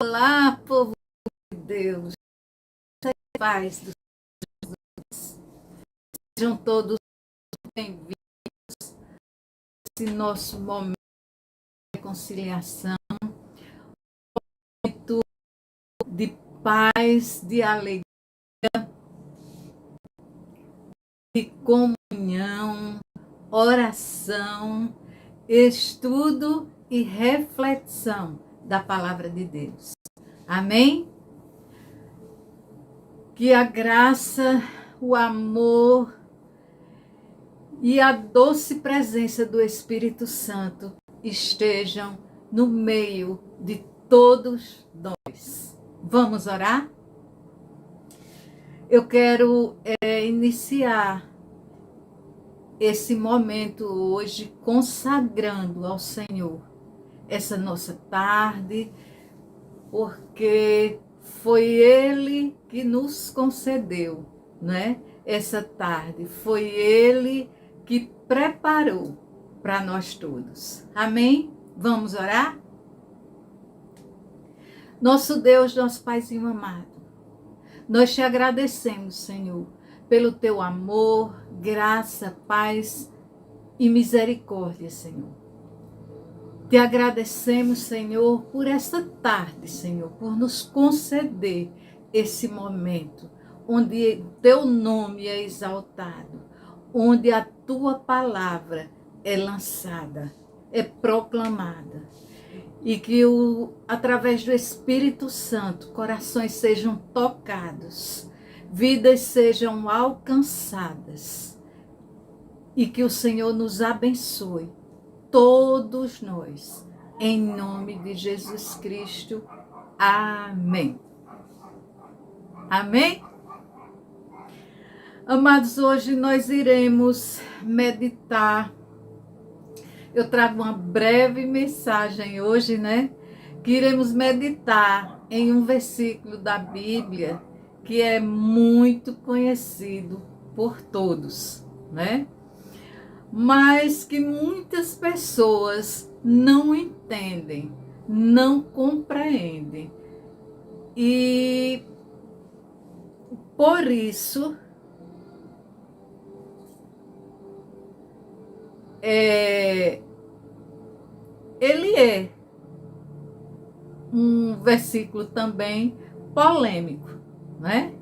Olá, povo de Deus, paz do sejam todos bem-vindos a esse nosso momento de reconciliação, de paz, de alegria, de comunhão, oração, estudo e reflexão da palavra de Deus. Amém? Que a graça, o amor e a doce presença do Espírito Santo estejam no meio de todos nós. Vamos orar? Eu quero iniciar esse momento hoje consagrando ao Senhor essa nossa tarde, porque foi Ele que nos concedeu, né? Essa tarde, foi Ele que preparou para nós todos. Amém? Vamos orar? Nosso Deus, nosso Paizinho amado, nós te agradecemos, Senhor, pelo teu amor, graça, paz e misericórdia, Senhor. Te agradecemos, Senhor, por esta tarde, Senhor, por nos conceder esse momento onde o teu nome é exaltado, onde a tua palavra é lançada, é proclamada. E que através do Espírito Santo, corações sejam tocados, vidas sejam alcançadas. E que o Senhor nos abençoe, todos nós, em nome de Jesus Cristo. Amém. Amém? Amados, hoje nós iremos meditar. Eu trago uma breve mensagem hoje, né? Que iremos meditar em um versículo da Bíblia que é muito conhecido por todos, né? Mas que muitas pessoas não entendem, não compreendem. E por isso ele é um versículo também polêmico, né?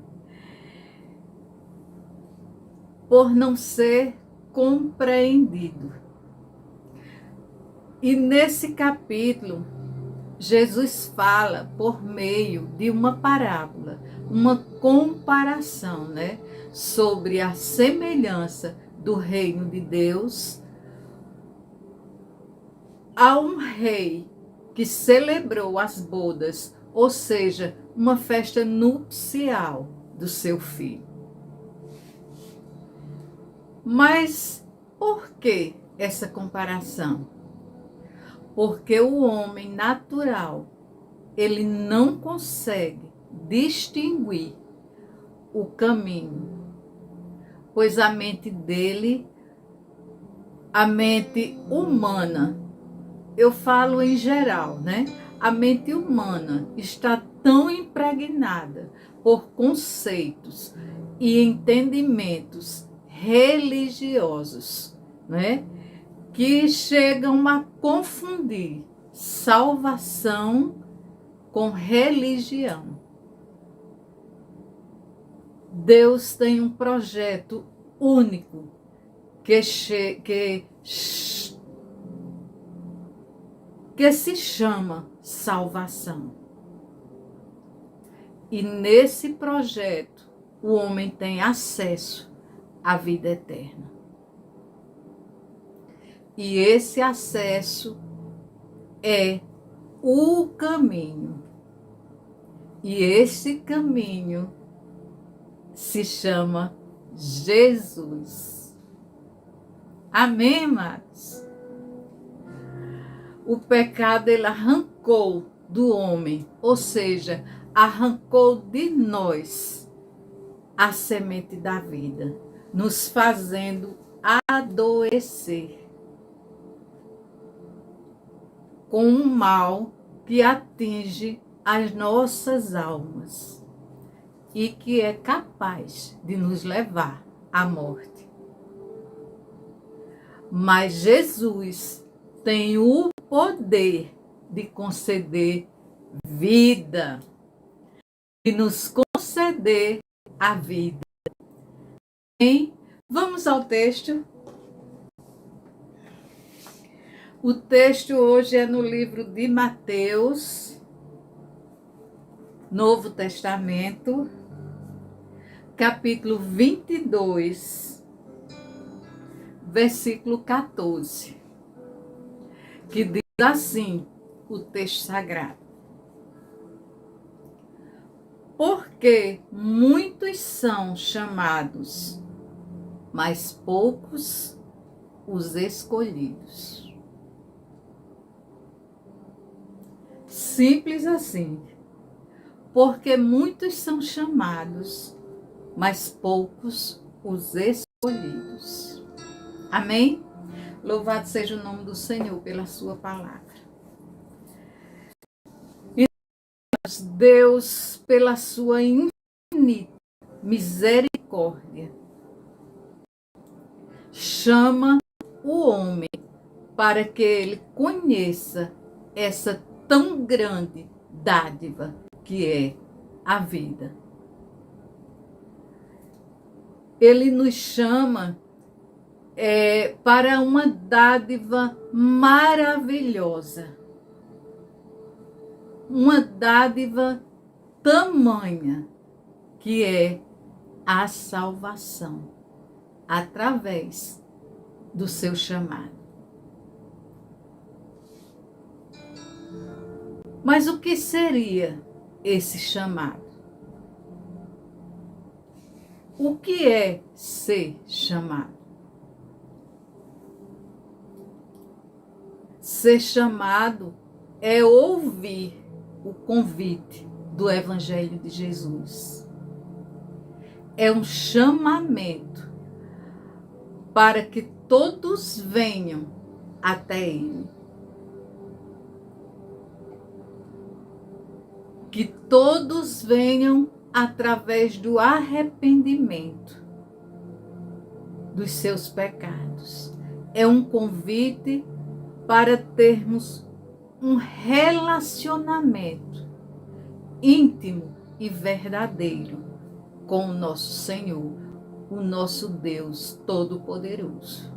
Por não ser compreendido. E nesse capítulo, Jesus fala por meio de uma parábola, uma comparação, né? Sobre a semelhança do reino de Deus a um rei que celebrou as bodas, ou seja, uma festa nupcial do seu filho. Mas por que essa comparação? Porque o homem natural, ele não consegue distinguir o caminho, pois a mente dele, a mente humana, eu falo em geral, né? A mente humana está tão impregnada por conceitos e entendimentos religiosos, né? Que chegam a confundir salvação com religião. Deus tem um projeto único que se chama salvação. E nesse projeto, o homem tem acesso à vida eterna. E esse acesso é o caminho. E esse caminho se chama Jesus. Amém, amados? O pecado, ele arrancou do homem, ou seja, arrancou de nós a semente da vida, nos fazendo adoecer com um mal que atinge as nossas almas e que é capaz de nos levar à morte. Mas Jesus tem o poder de conceder vida, de nos conceder a vida. Bem, vamos ao texto. O texto hoje é no livro de Mateus, Novo Testamento, capítulo 22, versículo 14, que diz assim, o texto sagrado: porque muitos são chamados, mas poucos os escolhidos. Simples assim. Porque muitos são chamados, mas poucos os escolhidos. Amém? Louvado seja o nome do Senhor pela sua palavra. E Deus, pela sua infinita misericórdia, chama o homem para que ele conheça essa tão grande dádiva que é a vida. Ele nos chama para uma dádiva maravilhosa, uma dádiva tamanha, que é a salvação, através do seu chamado. Mas o que seria esse chamado? O que é ser chamado? Ser chamado é ouvir o convite do Evangelho de Jesus. É um chamamento para que todos venham até Ele. Que todos venham através do arrependimento dos seus pecados. É um convite para termos um relacionamento íntimo e verdadeiro com o nosso Senhor, o nosso Deus Todo-Poderoso.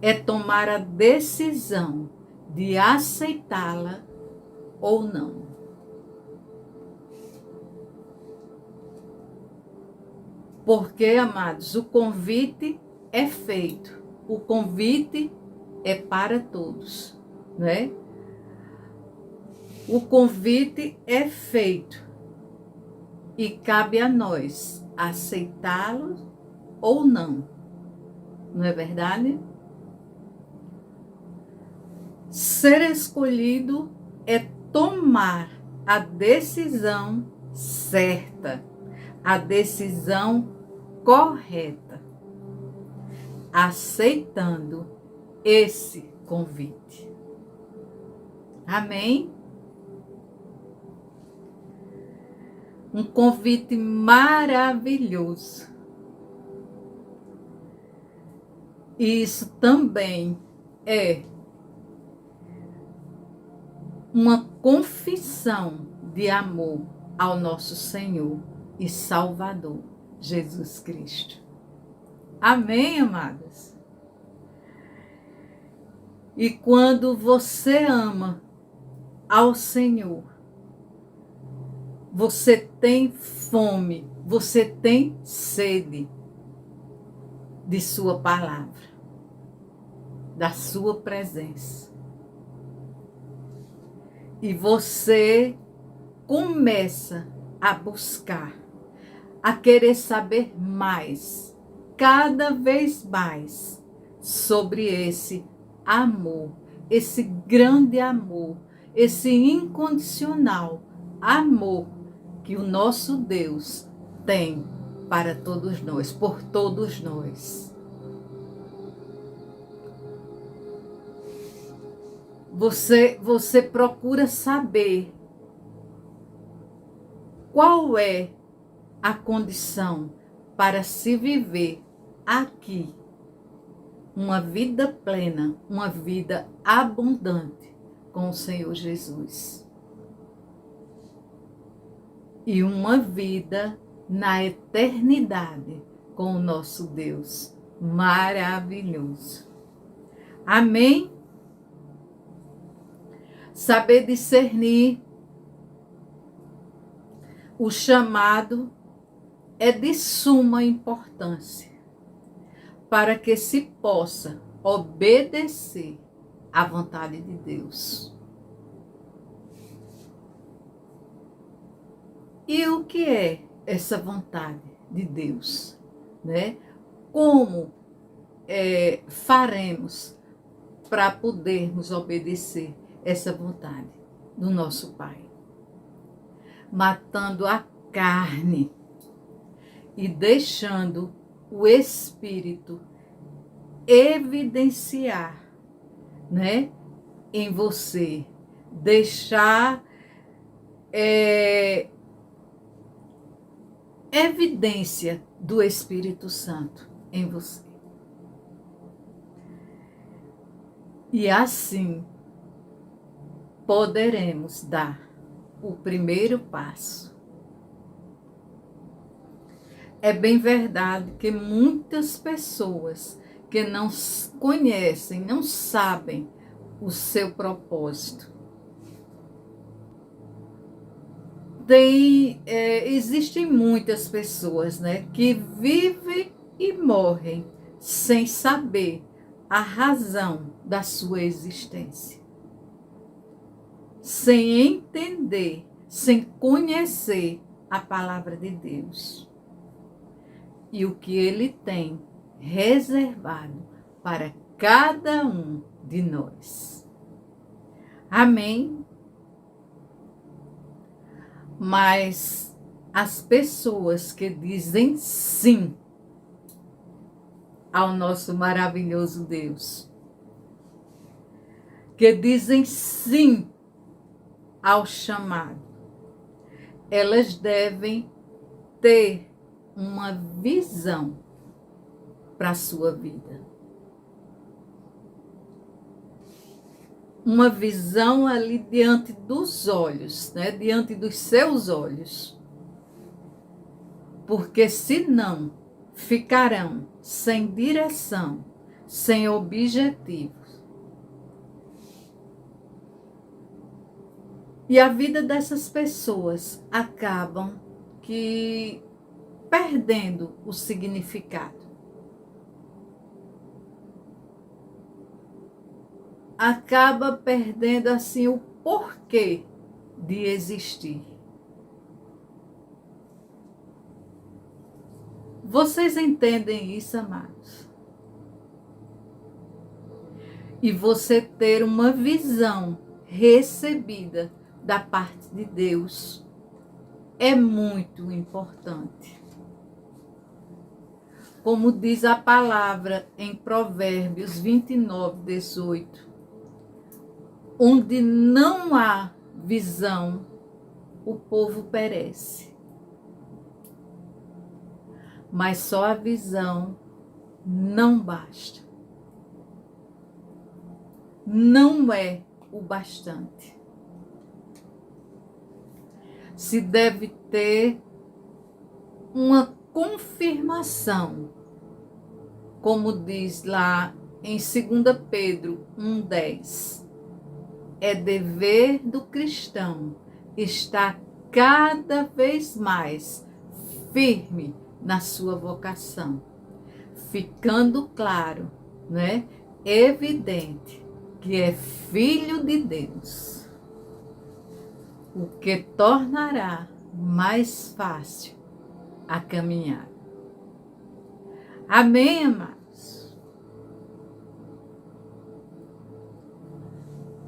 É tomar a decisão de aceitá-la ou não. Porque, amados, o convite é feito. O convite é para todos, não é? O convite é feito e cabe a nós aceitá-lo ou não. Não é verdade? Ser escolhido é tomar a decisão certa, a decisão correta, aceitando esse convite. Amém? Um convite maravilhoso. E isso também é uma confissão de amor ao nosso Senhor e Salvador, Jesus Cristo. Amém, amadas? E quando você ama ao Senhor, você tem fome, você tem sede de sua palavra, da sua presença. E você começa a buscar, a querer saber mais, cada vez mais, sobre esse amor, esse grande amor, esse incondicional amor que o nosso Deus tem para todos nós, por todos nós. Você procura saber qual é a condição para se viver aqui uma vida plena, uma vida abundante com o Senhor Jesus. E uma vida na eternidade com o nosso Deus maravilhoso. Amém? Saber discernir o chamado é de suma importância para que se possa obedecer à vontade de Deus. E o que é essa vontade de Deus, né? Como faremos para podermos obedecer essa vontade do nosso Pai? Matando a carne e deixando o Espírito evidenciar, né, em você, deixar evidência do Espírito Santo em você. E assim poderemos dar o primeiro passo. É bem verdade que muitas pessoas que não conhecem, não sabem o seu propósito. Existem muitas pessoas, né, que vivem e morrem sem saber a razão da sua existência. Sem entender, sem conhecer a palavra de Deus. E o que Ele tem reservado para cada um de nós. Amém? Mas as pessoas que dizem sim ao nosso maravilhoso Deus, que dizem sim ao chamado, elas devem ter uma visão para a sua vida. Uma visão ali diante dos olhos, né? Diante dos seus olhos. Porque senão ficarão sem direção, sem objetivos. E a vida dessas pessoas acabam perdendo o significado. Acaba perdendo assim o porquê de existir. Vocês entendem isso, amados? E você ter uma visão recebida da parte de Deus é muito importante. Como diz a palavra em Provérbios 29, 18, onde não há visão, o povo perece. Mas só a visão não basta. Não é o bastante. Se deve ter uma confirmação, como diz lá em 2 Pedro 1,10. É dever do cristão estar cada vez mais firme na sua vocação, ficando claro, né, evidente que é filho de Deus, o que tornará mais fácil a caminhar. Amém, amados?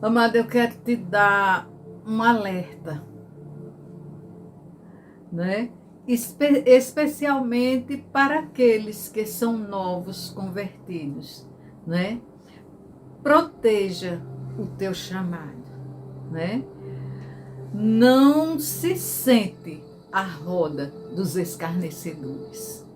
Amado, eu quero te dar um alerta, né? Especialmente para aqueles que são novos convertidos, né? Proteja o teu chamado, né? Não se sente a roda dos escarnecedores.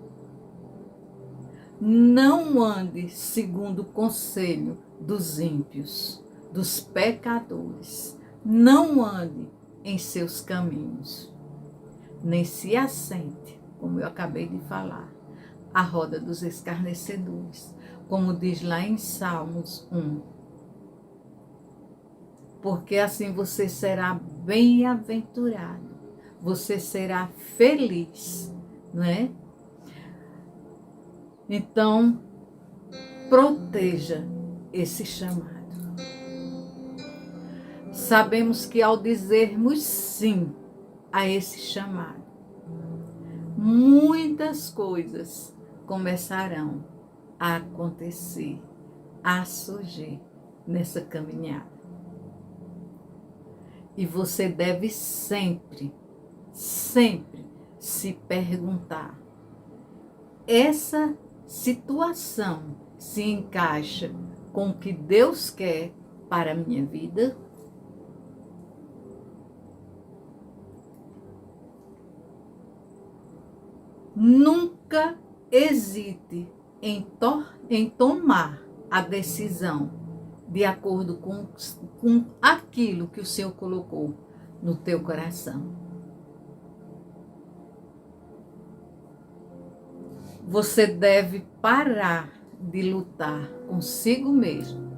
Não ande segundo o conselho dos ímpios, dos pecadores. Não ande em seus caminhos, nem se assente, como eu acabei de falar, a roda dos escarnecedores, como diz lá em Salmos 1. Porque assim você será bem-aventurado, você será feliz, não é? Então, proteja esse chamado. Sabemos que ao dizermos sim a esse chamado, muitas coisas começarão a acontecer, a surgir nessa caminhada. E você deve sempre, sempre se perguntar: essa situação se encaixa com o que Deus quer para a minha vida? Nunca hesite em tomar a decisão de acordo com aquilo que o Senhor colocou no teu coração. Você deve parar de lutar consigo mesmo.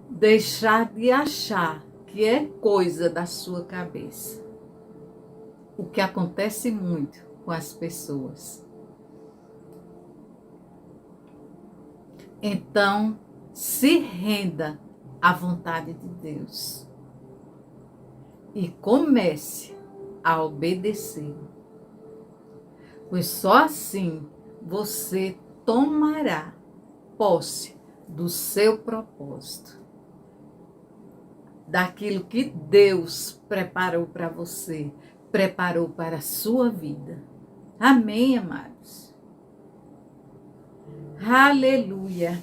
Deixar de achar que é coisa da sua cabeça. O que acontece muito com as pessoas. Então, se renda à vontade de Deus e comece a obedecer. Pois só assim você tomará posse do seu propósito, daquilo que Deus preparou para você, preparou para a sua vida. Amém, amados? Aleluia!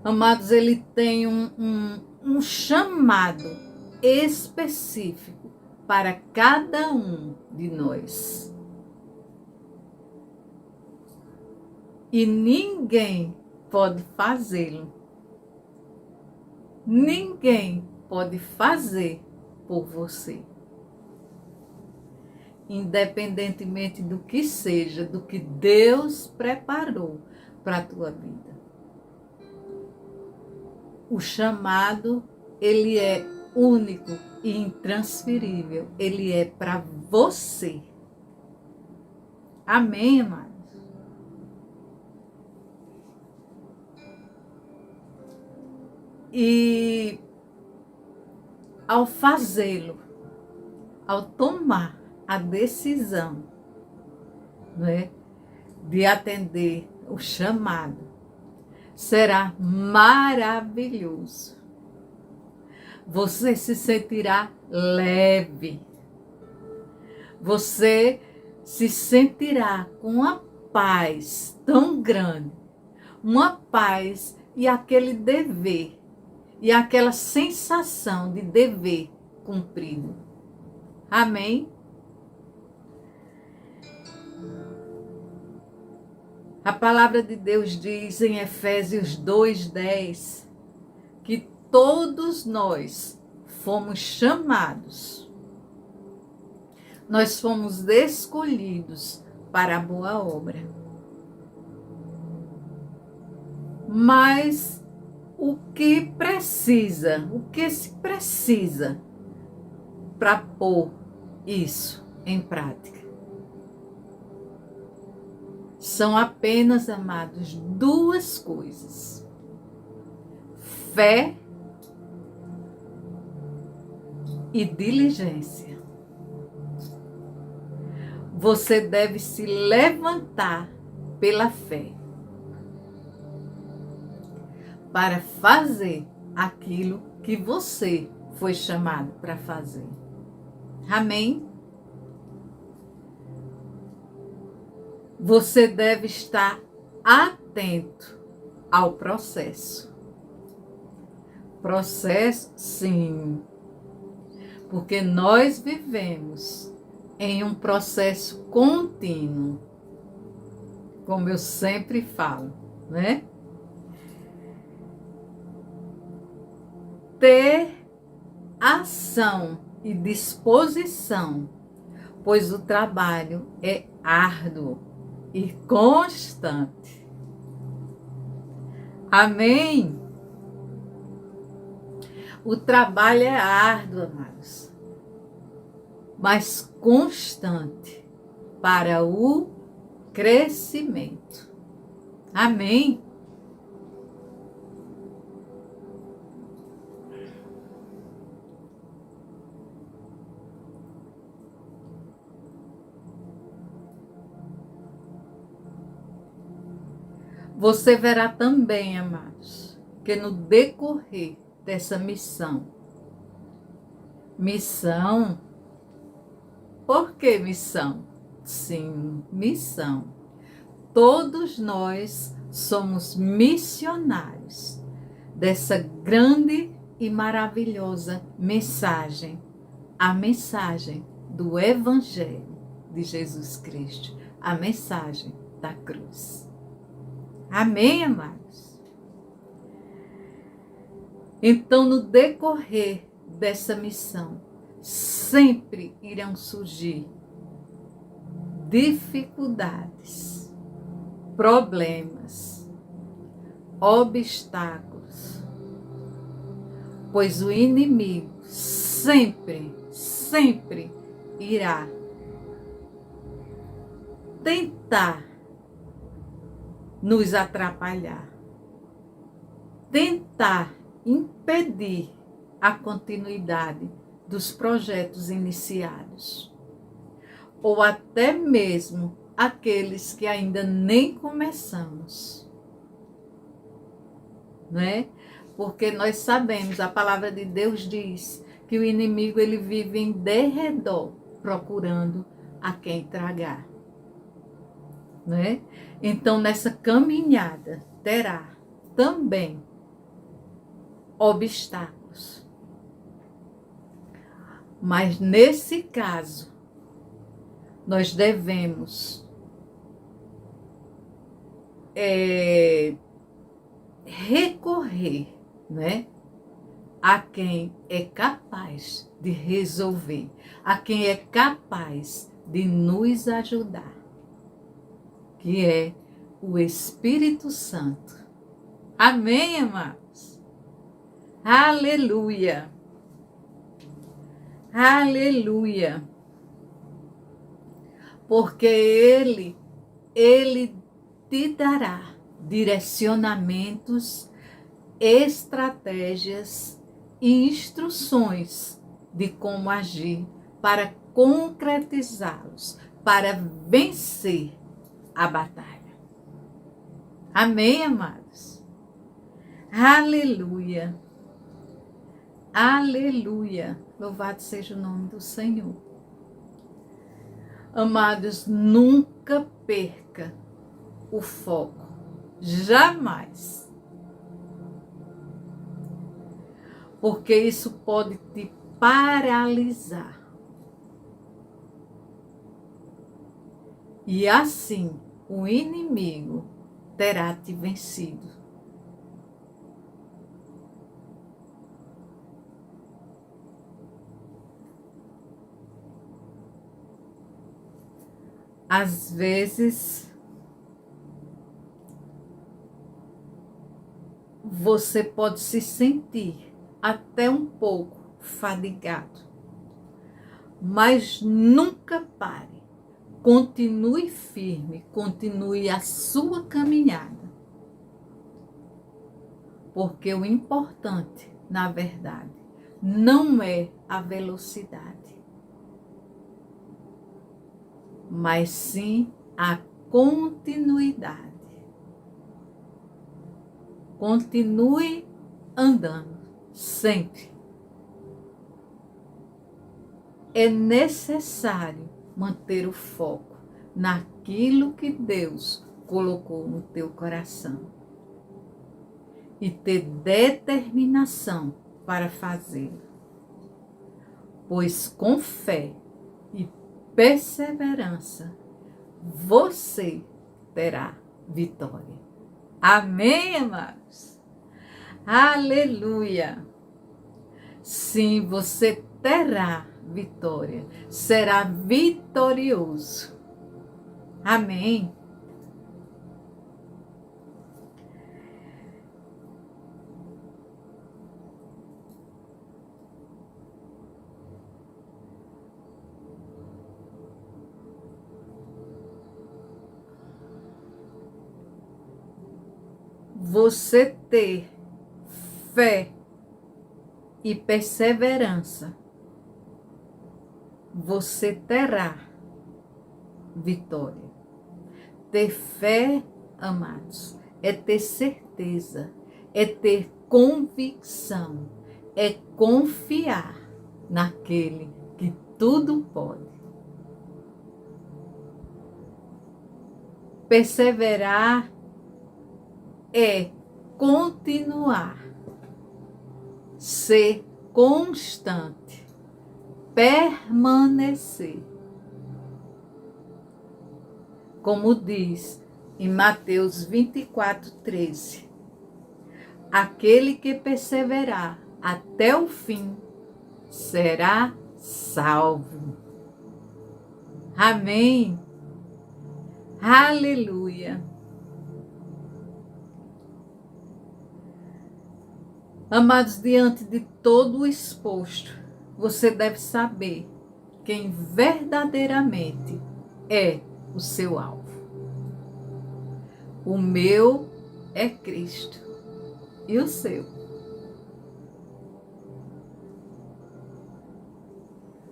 Amados, ele tem um chamado específico para cada um de nós. E ninguém pode fazê-lo. Ninguém pode fazer por você. Independentemente do que seja, do que Deus preparou para a tua vida. O chamado, ele é único e intransferível. Ele é para você. Amém, amados? E ao fazê-lo, ao tomar a decisão, né, de atender o chamado, será maravilhoso. Você se sentirá leve. Você se sentirá com uma paz tão grande, uma paz e aquele dever, e aquela sensação de dever cumprido. Amém? A palavra de Deus diz em Efésios 2:10 que todos nós fomos chamados, nós fomos escolhidos para a boa obra. Mas o que se precisa para pôr isso em prática? São apenas, amados, duas coisas: fé e diligência. Você deve se levantar pela fé para fazer aquilo que você foi chamado para fazer. Amém? Você deve estar atento ao processo. Processo, sim, porque nós vivemos em um processo contínuo, como eu sempre falo, né? Ter ação e disposição, pois o trabalho é árduo e constante. Amém? O trabalho é árduo, amados, mas constante para o crescimento. Amém? Você verá também, amados, que no decorrer dessa missão, por que missão? Sim, missão. Todos nós somos missionários dessa grande e maravilhosa mensagem, a mensagem do Evangelho de Jesus Cristo, a mensagem da cruz. Amém, amados? Então, no decorrer dessa missão, sempre irão surgir dificuldades, problemas, obstáculos, pois o inimigo sempre irá tentar nos atrapalhar, tentar impedir a continuidade dos projetos iniciados, ou até mesmo aqueles que ainda nem começamos, né? Porque nós sabemos, a palavra de Deus diz que o inimigo ele vive em derredor, procurando a quem tragar, né? Então, nessa caminhada terá também obstáculos. Mas nesse caso, nós devemos recorrer, né, a quem é capaz de resolver, a quem é capaz de nos ajudar, que é o Espírito Santo. Amém, amados? Aleluia! Aleluia! Porque Ele te dará direcionamentos, estratégias e instruções de como agir para concretizá-los, para vencer a batalha. Amém, amados? Aleluia! Aleluia! Louvado seja o nome do Senhor. Amados, nunca perca o foco. Jamais. Porque isso pode te paralisar. E assim, o inimigo terá te vencido. Às vezes, você pode se sentir até um pouco fadigado, mas nunca pare. Continue firme, continue a sua caminhada. Porque o importante, na verdade, não é a velocidade, mas sim a continuidade. Continue andando sempre. É necessário manter o foco naquilo que Deus colocou no teu coração. e ter determinação para fazê-lo. Pois com fé e perseverança você terá vitória. Amém, amados? Aleluia! Sim, você terá vitória, será vitorioso. Amém? Você ter fé e perseverança, você terá vitória. Ter fé, amados, é ter certeza, é ter convicção, é confiar naquele que tudo pode. Perseverar é continuar, ser constante, permanecer. Como diz em Mateus 24:13, aquele que perseverar até o fim será salvo. Amém. Aleluia. Amados, diante de todo o exposto, você deve saber quem verdadeiramente é o seu alvo. O meu é Cristo e o seu.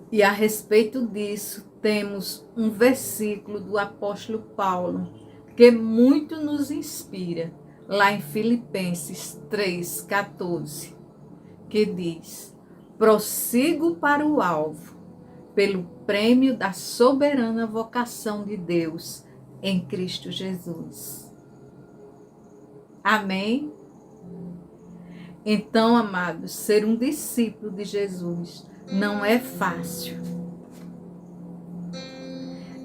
E a respeito disso, temos um versículo do apóstolo Paulo que muito nos inspira, lá em Filipenses 3:14, que diz: prossigo para o alvo, pelo prêmio da soberana vocação de Deus em Cristo Jesus. Amém? Então, amados, ser um discípulo de Jesus não é fácil.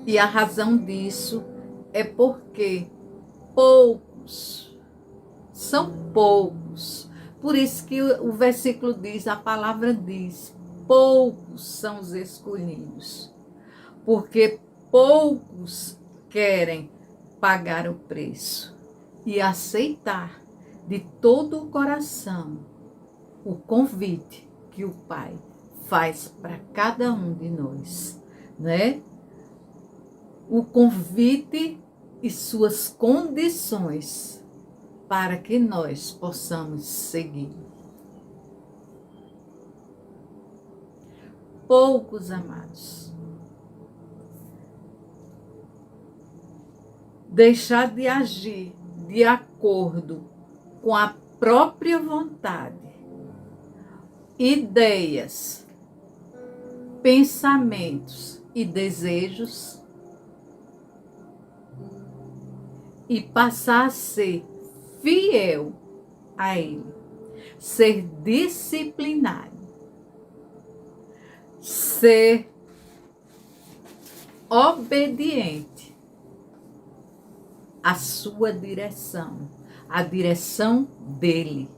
E a razão disso é porque são poucos. Por isso que o versículo diz, a palavra diz, poucos são os escolhidos. Porque poucos querem pagar o preço e aceitar de todo o coração o convite que o Pai faz para cada um de nós, né? O convite e suas condições para que nós possamos seguir. Poucos, amados. Deixar de agir de acordo com a própria vontade, ideias, pensamentos e desejos e passar a ser fiel a Ele, ser disciplinado, ser obediente à sua direção, à direção dele.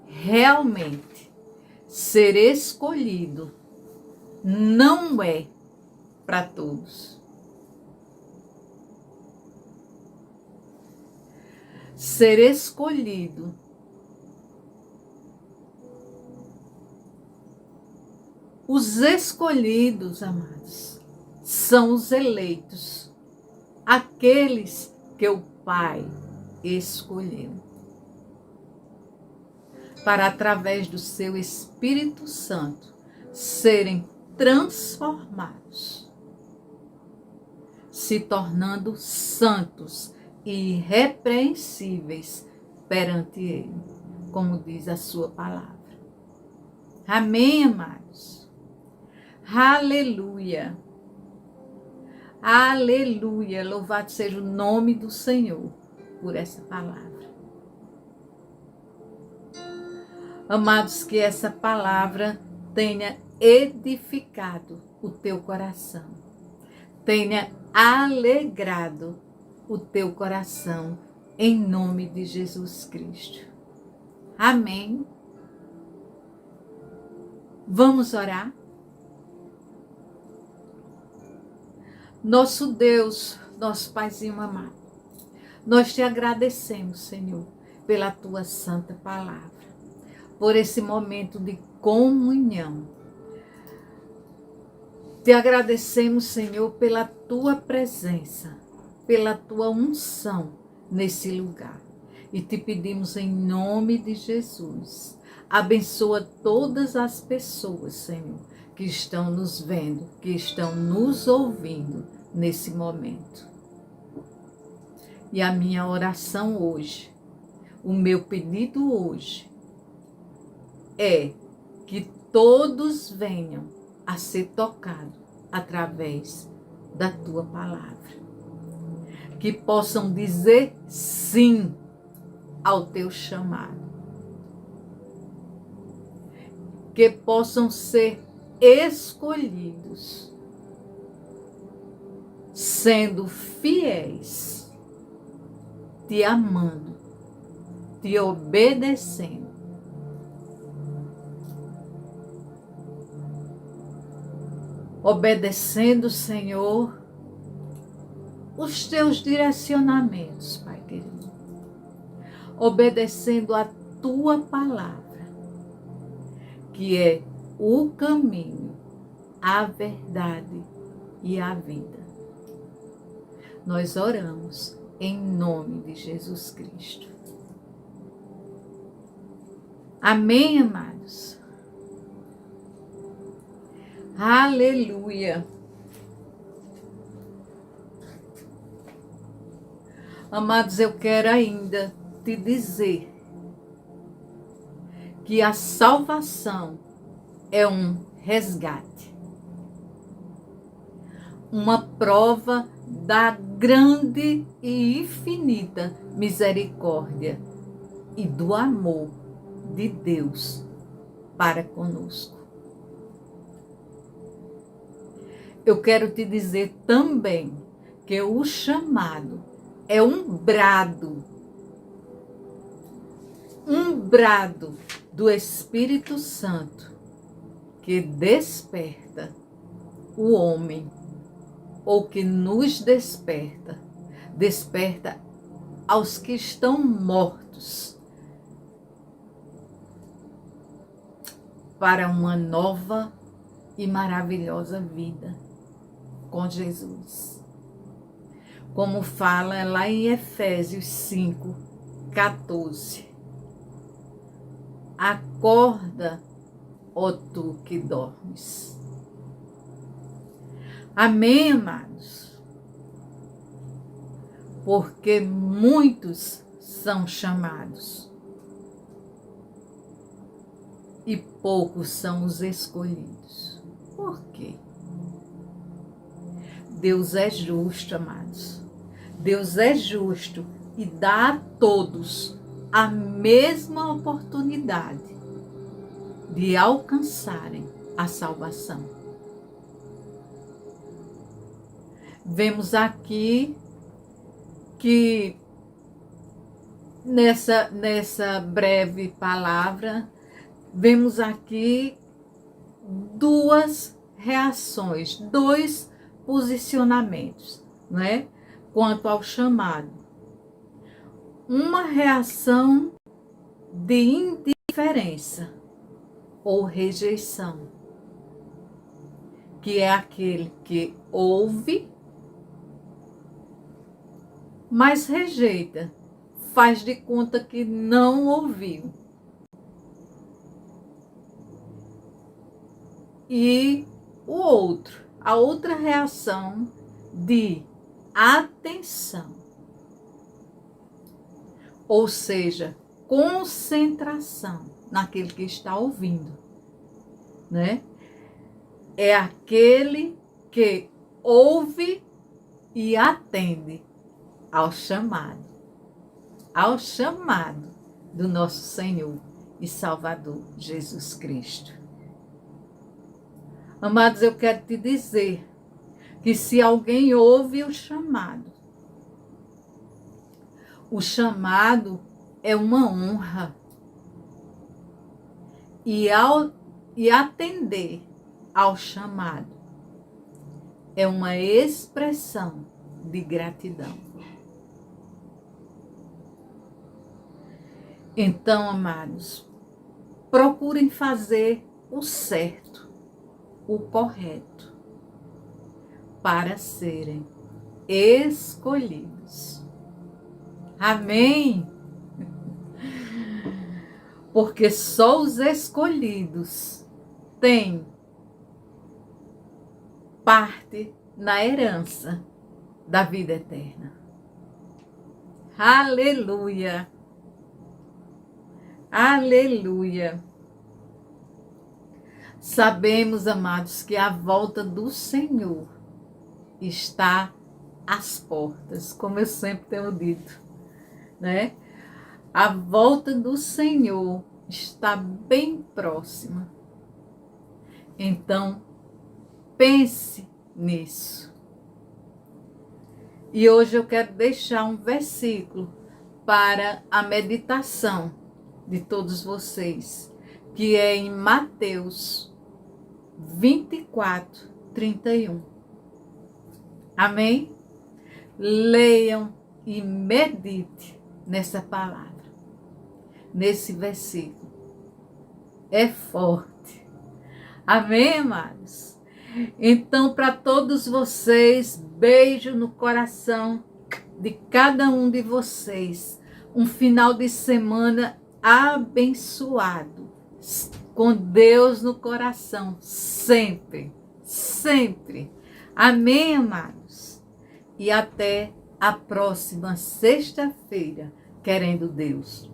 Realmente, ser escolhido não é para todos. Ser escolhido os escolhidos, amados, são os eleitos, aqueles que o Pai escolheu, para através do seu Espírito Santo serem transformados, se tornando santos e irrepreensíveis perante Ele, como diz a sua palavra. Amém, amados? Aleluia! Aleluia! Louvado seja o nome do Senhor por essa palavra. Amados, que essa palavra tenha edificado o teu coração, tenha alegrado o teu coração, em nome de Jesus Cristo. Amém. Vamos orar? Nosso Deus, nosso Paizinho amado, nós te agradecemos, Senhor, pela tua santa palavra, por esse momento de comunhão. Te agradecemos, Senhor, pela tua presença, pela tua unção nesse lugar. E te pedimos em nome de Jesus, abençoa todas as pessoas, Senhor, que estão nos vendo, que estão nos ouvindo nesse momento. E a minha oração hoje, o meu pedido hoje, é que todos venham a ser tocados através da tua palavra. Que possam dizer sim ao teu chamado. Que possam ser escolhidos, sendo fiéis, te amando, te obedecendo. Obedecendo, Senhor, os teus direcionamentos, Pai querido. Obedecendo a tua palavra, que é o caminho, a verdade e a vida. Nós oramos em nome de Jesus Cristo. Amém, amados? Aleluia! Amados, eu quero ainda te dizer que a salvação é um resgate, uma prova da grande e infinita misericórdia e do amor de Deus para conosco. Eu quero te dizer também que o chamado é um brado do Espírito Santo que desperta o homem, ou que nos desperta aos que estão mortos para uma nova e maravilhosa vida com Jesus. Como fala lá em Efésios 5:14. Acorda, ó tu que dormes. Amém, amados? Porque muitos são chamados e poucos são os escolhidos. Por quê? Deus é justo, amados. Deus é justo e dá a todos a mesma oportunidade de alcançarem a salvação. Vemos aqui que nessa breve palavra, vemos aqui duas reações, dois posicionamentos, não é? Quanto ao chamado. Uma reação de indiferença ou rejeição, que é aquele que ouve, mas rejeita, faz de conta que não ouviu. E a outra reação de atenção, ou seja, concentração naquele que está ouvindo, né? É aquele que ouve e atende ao chamado do nosso Senhor, e Salvador Jesus Cristo. Amados, eu quero te dizer que se alguém ouve o chamado é uma honra. E atender ao chamado é uma expressão de gratidão. Então, amados, procurem fazer o certo, o correto, para serem escolhidos. Amém? Porque só os escolhidos têm parte na herança da vida eterna. Aleluia! Aleluia! Sabemos, amados, que a volta do Senhor está às portas, como eu sempre tenho dito, né? A volta do Senhor está bem próxima. Então, pense nisso. E hoje eu quero deixar um versículo para a meditação de todos vocês, que é em Mateus 24, 31. Amém? Leiam e medite nessa palavra, nesse versículo. É forte. Amém, amados? Então, para todos vocês, beijo no coração de cada um de vocês. Um final de semana abençoado, com Deus no coração, sempre, sempre. Amém, amados? E até a próxima sexta-feira, querendo Deus.